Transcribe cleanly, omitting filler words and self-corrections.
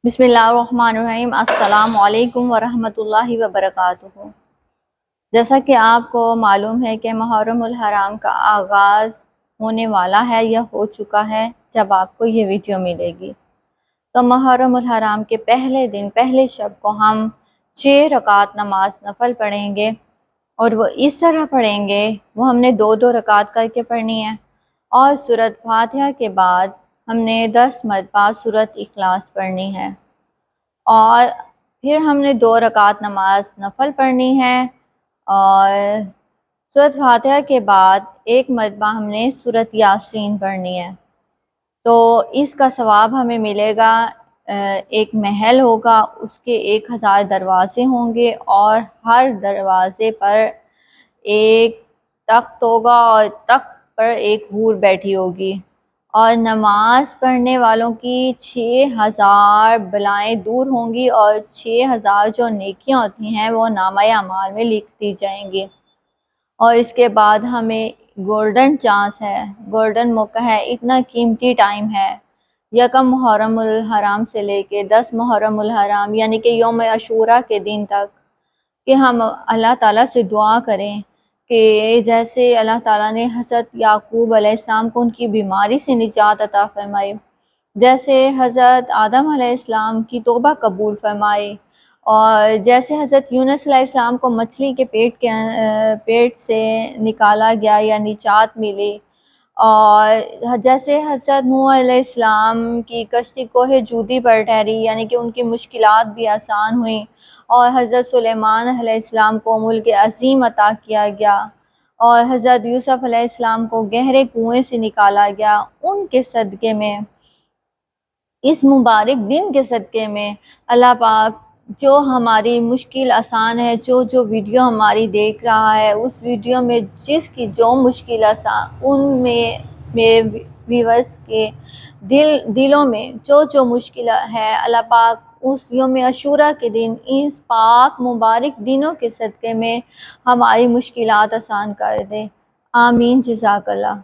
بسم اللہ الرحمن الرحیم۔ السلام علیکم ورحمۃ اللہ وبرکاتہ۔ جیسا کہ آپ کو معلوم ہے کہ محرم الحرام کا آغاز ہونے والا ہے یا ہو چکا ہے جب آپ کو یہ ویڈیو ملے گی۔ تو محرم الحرام کے پہلے دن پہلے شب کو ہم 6 رکعت نماز نفل پڑھیں گے، اور وہ اس طرح پڑھیں گے، وہ ہم نے 2 رکعت کر کے پڑھنی ہے، اور سورۃ فاتحہ کے بعد ہم نے 10 مرتبہ سورۃ اخلاص پڑھنی ہے، اور پھر ہم نے 2 رکعت نماز نفل پڑھنی ہے، اور سورۃ فاتحہ کے بعد 1 مرتبہ ہم نے سورۃ یاسین پڑھنی ہے۔ تو اس کا ثواب ہمیں ملے گا، ایک محل ہوگا، اس کے 1000 دروازے ہوں گے، اور ہر دروازے پر ایک تخت ہوگا، اور تخت پر ایک حور بیٹھی ہوگی، اور نماز پڑھنے والوں کی 6000 بلائیں دور ہوں گی، اور 6000 جو نیکیاں ہوتی ہیں وہ نامہ اعمال میں لکھ دی جائیں گی۔ اور اس کے بعد ہمیں گولڈن چانس ہے، گولڈن موقع ہے، اتنا قیمتی ٹائم ہے، یکم محرم الحرام سے لے کے 10 محرم الحرام یعنی کہ یوم عاشوراء کے دن تک، کہ ہم اللہ تعالیٰ سے دعا کریں کہ جیسے اللہ تعالیٰ نے حضرت یعقوب علیہ السلام کو ان کی بیماری سے نجات عطا فرمائی، جیسے حضرت آدم علیہ السلام کی توبہ قبول فرمائی، اور جیسے حضرت یونس علیہ السلام کو مچھلی کے پیٹ سے نکالا گیا یا نجات ملی، اور جیسے حضرت نوح علیہ السلام کی کشتی کوہ جودی پر ٹھہری یعنی کہ ان کی مشکلات بھی آسان ہوئیں، اور حضرت سلیمان علیہ السلام کو ملک عظیم عطا کیا گیا، اور حضرت یوسف علیہ السلام کو گہرے کنویں سے نکالا گیا، ان کے صدقے میں، اس مبارک دن کے صدقے میں اللہ پاک جو ہماری مشکل آسان ہے، جو ویڈیو ہماری دیکھ رہا ہے، اس ویڈیو میں جس کی جو مشکل آسان، ان میں میرے ویورز کے دلوں میں جو مشکل ہے، اللہ پاک اس یوم عاشوراء کے دن اس پاک مبارک دنوں کے صدقے میں ہماری مشکلات آسان کر دے۔ آمین، جزاک اللہ۔